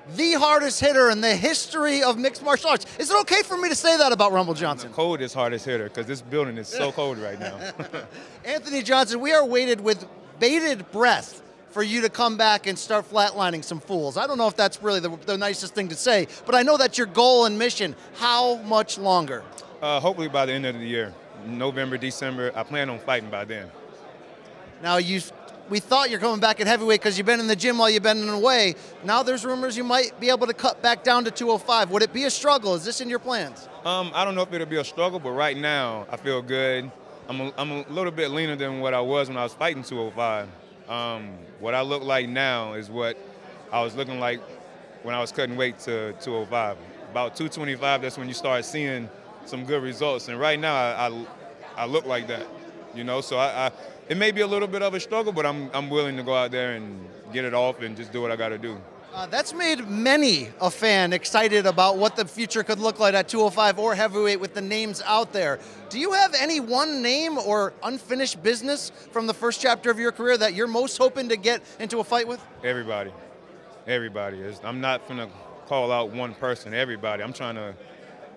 The hardest hitter in the history of mixed martial arts. Is it okay for me to say that about Rumble Johnson? The coldest hardest hitter, because this building is so cold right now. Anthony Johnson, we are waited with bated breath for you to come back and start flatlining some fools. I don't know if that's really the nicest thing to say, but I know that's your goal and mission. How much longer? Hopefully by the end of the year, November, December. I plan on fighting by then. Now, we thought you're coming back at heavyweight because you've been in the gym while you've been away. Now there's rumors you might be able to cut back down to 205. Would it be a struggle? Is this in your plans? I don't know if it'll be a struggle, but right now I feel good. I'm a little bit leaner than what I was when I was fighting 205. What I look like now is what I was looking like when I was cutting weight to 205. About 225, that's when you start seeing some good results. And right now I look like that, so it may be a little bit of a struggle, but I'm willing to go out there and get it off and just do what I got to do. That's made many a fan excited about what the future could look like at 205 or heavyweight with the names out there. Do you have any one name or unfinished business from the first chapter of your career that you're most hoping to get into a fight with? Everybody. I'm not going to call out one person. Everybody. I'm trying to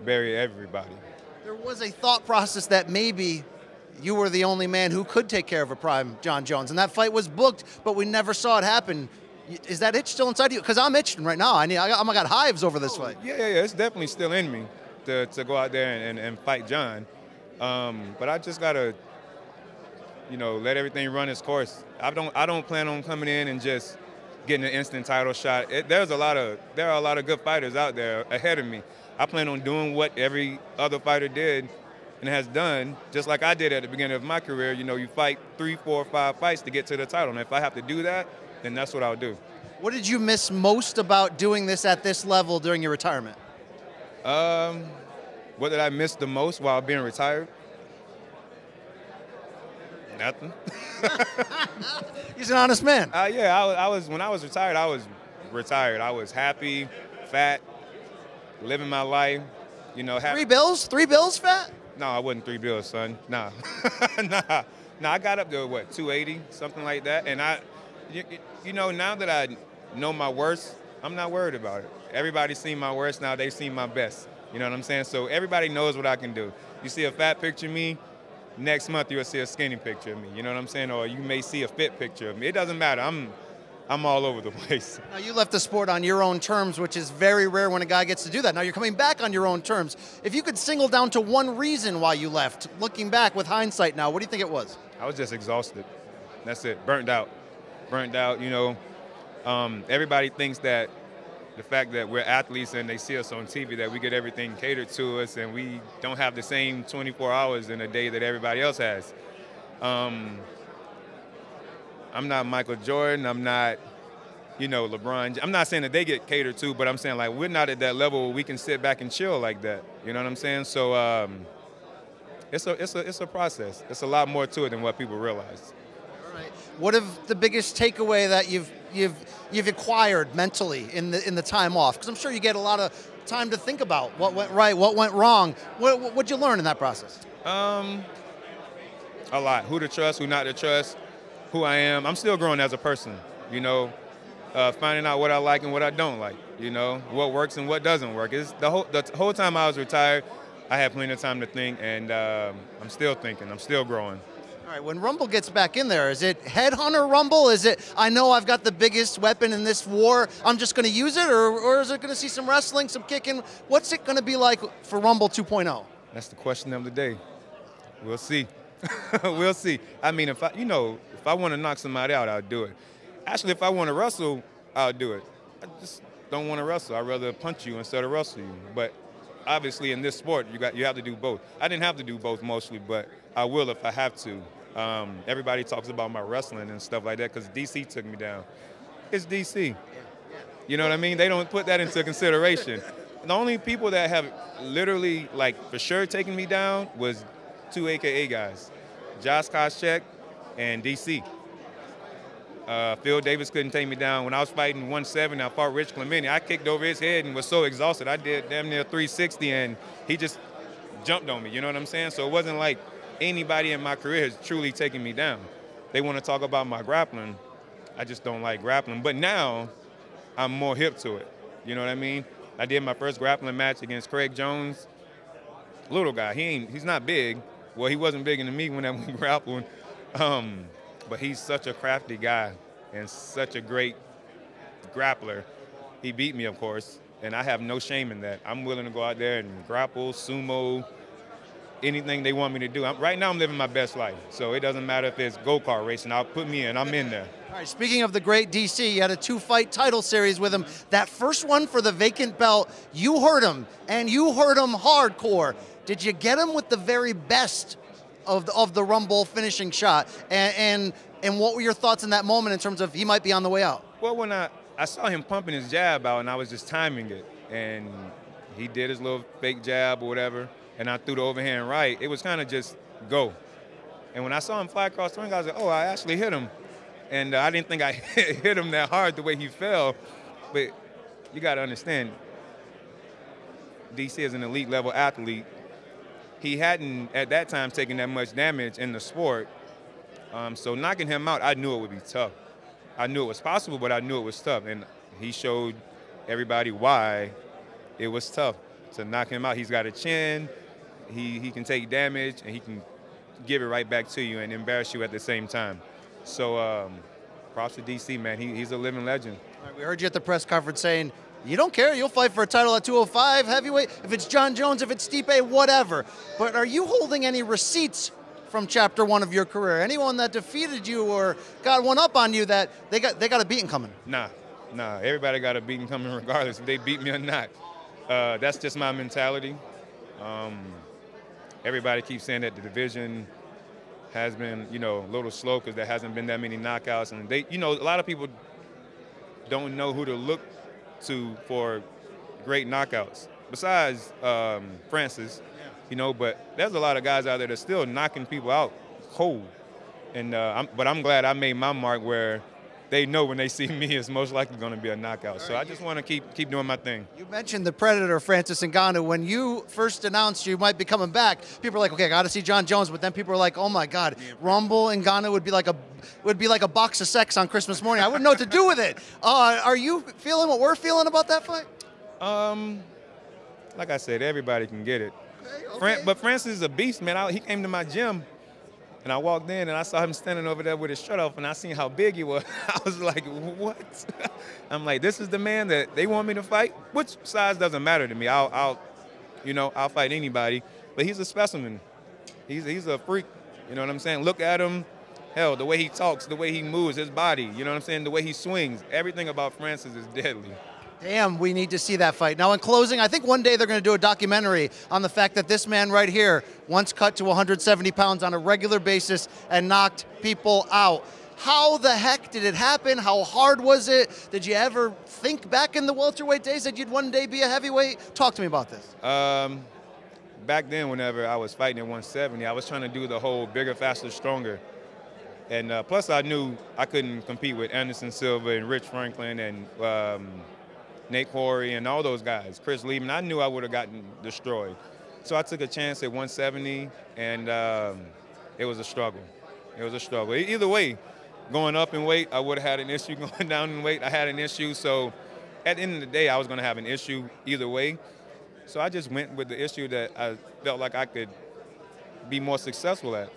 bury everybody. There was a thought process that maybe you were the only man who could take care of a prime Jon Jones, and that fight was booked, but we never saw it happen. Is that itch still inside you? Because I'm itching right now. I got hives over this fight. Yeah, it's definitely still in me to go out there and fight Jon. But I just gotta, let everything run its course. I don't plan on coming in and just getting an instant title shot. There are a lot of good fighters out there ahead of me. I plan on doing what every other fighter did and has done, just like I did at the beginning of my career. You fight 3, 4, 5 fights to get to the title, and if I have to do that, then that's what I'll do. What did you miss most about doing this at this level during your retirement? What did I miss the most while being retired? Nothing. He's an honest man. I was when I was retired. I was retired. I was happy, fat, living my life. Happy. 3 bills, fat? No, I wasn't 3 bills, son. Nah. Nah. I got up to, 280, something like that. And now that I know my worst, I'm not worried about it. Everybody's seen my worst now. They've seen my best. You know what I'm saying? So everybody knows what I can do. You see a fat picture of me, next month you'll see a skinny picture of me. You know what I'm saying? Or you may see a fit picture of me. It doesn't matter. I'm all over the place. Now, you left the sport on your own terms, which is very rare when a guy gets to do that. Now you're coming back on your own terms. If you could single down to one reason why you left, looking back with hindsight now, what do you think it was? I was just exhausted. That's it. Burnt out. Everybody thinks that the fact that we're athletes and they see us on TV, that we get everything catered to us and we don't have the same 24 hours in a day that everybody else has. I'm not Michael Jordan. I'm not, LeBron. I'm not saying that they get catered to, but I'm saying, like, we're not at that level where we can sit back and chill like that. You know what I'm saying? So it's a process. It's a lot more to it than what people realize. All right. What is the biggest takeaway that you've acquired mentally in the time off? Because I'm sure you get a lot of time to think about what went right, what went wrong. What'd you learn in that process? A lot. Who to trust, who not to trust. Who I am. I'm still growing as a person, finding out what I like and what I don't like, what works and what doesn't work. The whole time I was retired, I had plenty of time to think, and I'm still thinking. I'm still growing. All right, when Rumble gets back in there, is it Headhunter Rumble? Is it, I know I've got the biggest weapon in this war, I'm just going to use it? Or is it going to see some wrestling, some kicking? What's it going to be like for Rumble 2.0? That's the question of the day. We'll see. We'll see. I mean, if I want to knock somebody out, I'll do it. Actually, if I want to wrestle, I'll do it. I just don't want to wrestle. I'd rather punch you instead of wrestle you. But obviously, in this sport, you have to do both. I didn't have to do both mostly, but I will if I have to. Everybody talks about my wrestling and stuff like that because DC took me down. It's DC. You know what I mean? They don't put that into consideration. The only people that have literally, for sure taken me down was 2 AKA guys, Josh Koscheck and DC. Phil Davis couldn't take me down. When I was fighting 170, I fought Rich Clemente. I kicked over his head and was so exhausted. I did damn near 360, and he just jumped on me. You know what I'm saying? So it wasn't like anybody in my career has truly taken me down. They want to talk about my grappling. I just don't like grappling. But now I'm more hip to it. You know what I mean? I did my first grappling match against Craig Jones. Little guy. He's not big. Well, he wasn't bigger than me when we grappled. But he's such a crafty guy and such a great grappler. He beat me, of course, and I have no shame in that. I'm willing to go out there and grapple, sumo, anything they want me to do. Right now I'm living my best life, so it doesn't matter if it's go-kart racing. I'll put me in. I'm in there. All right, speaking of the great DC, you had a 2-fight title series with him. That first one for the vacant belt, you hurt him, and you hurt him hardcore. Did you get him with the very best of the Rumble finishing shot? And what were your thoughts in that moment in terms of he might be on the way out? Well, when I saw him pumping his jab out, and I was just timing it, and he did his little fake jab or whatever, and I threw the overhand right, it was kind of just go. And when I saw him fly across the ring, I was like, oh, I actually hit him. And I didn't think I hit him that hard the way he fell. But you got to understand, DC is an elite level athlete. He hadn't, at that time, taken that much damage in the sport. So knocking him out, I knew it would be tough. I knew it was possible, but I knew it was tough. And he showed everybody why it was tough to knock him out. He's got a chin. He can take damage, and he can give it right back to you and embarrass you at the same time. So props to DC, man. He's a living legend. All right, we heard you at the press conference saying, you don't care, you'll fight for a title at 205 heavyweight, if it's Jon Jones, if it's Stipe, whatever. But are you holding any receipts from chapter 1 of your career? Anyone that defeated you or got one up on you that they got a beating coming? Nah. Everybody got a beating coming regardless if they beat me or not. That's just my mentality. Everybody keeps saying that the division has been, a little slow because there hasn't been that many knockouts. And a lot of people don't know who to look to for great knockouts. Besides Francis, but there's a lot of guys out there that's still knocking people out cold. And but I'm glad I made my mark where they know when they see me, it's most likely going to be a knockout. So I just want to keep doing my thing. You mentioned the Predator, Francis Ngannou. When you first announced you might be coming back, people were like, okay, I got to see Jon Jones. But then people were like, oh my God, Rumble Ngannou would be like a box of sex on Christmas morning. I wouldn't know what to do with it. Are you feeling what we're feeling about that fight? Like I said, everybody can get it. Okay. But Francis is a beast, man. He came to my gym. And I walked in, and I saw him standing over there with his shirt off, and I seen how big he was. I was like, what? I'm like, this is the man that they want me to fight? Which size doesn't matter to me. I'll fight anybody. But he's a specimen. He's a freak. You know what I'm saying? Look at him. Hell, the way he talks, the way he moves, his body. You know what I'm saying? The way he swings. Everything about Francis is deadly. Damn, we need to see that fight. Now, in closing, I think one day they're going to do a documentary on the fact that this man right here once cut to 170 pounds on a regular basis and knocked people out. How the heck did it happen? How hard was it? Did you ever think back in the welterweight days that you'd one day be a heavyweight? Talk to me about this. Back then, whenever I was fighting at 170, I was trying to do the whole bigger, faster, stronger. And plus, I knew I couldn't compete with Anderson Silva and Rich Franklin and Nate Corey and all those guys, Chris Liebman. I knew I would have gotten destroyed. So I took a chance at 170, and it was a struggle. It was a struggle. Either way, going up in weight, I would have had an issue. Going down in weight, I had an issue. So at the end of the day, I was going to have an issue either way. So I just went with the issue that I felt like I could be more successful at,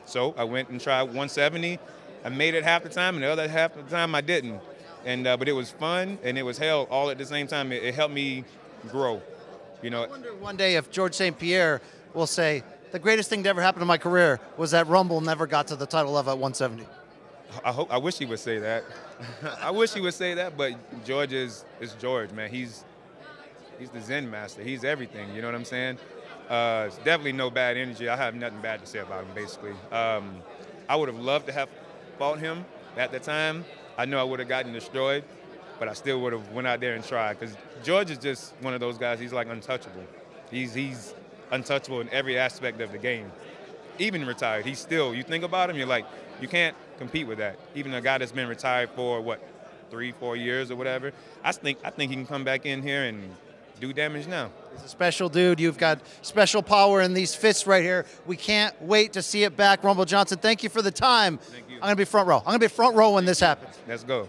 So I went and tried 170. I made it half the time, and the other half the time I didn't. And but it was fun, and it was hell all at the same time. It helped me grow, I wonder one day if George St Pierre will say, the greatest thing to ever happen in my career was that Rumble never got to the title level at 170. I wish he would say that. I wish he would say that, but George is George, man. He's the Zen master. He's everything, you know what I'm saying? It's definitely no bad energy. I have nothing bad to say about him, basically. I would have loved to have fought him at the time. I know I would have gotten destroyed, but I still would have went out there and tried, because George is just one of those guys. He's like untouchable. He's untouchable in every aspect of the game. Even retired, he's still, you think about him, you're like, you can't compete with that. Even a guy that's been retired for, 3-4 years or whatever, I think he can come back in here and do damage now. He's a special dude. You've got special power in these fists right here. We can't wait to see it back. Rumble Johnson, thank you for the time. Thank you. I'm going to be front row. I'm going to be front row when this happens. Let's go.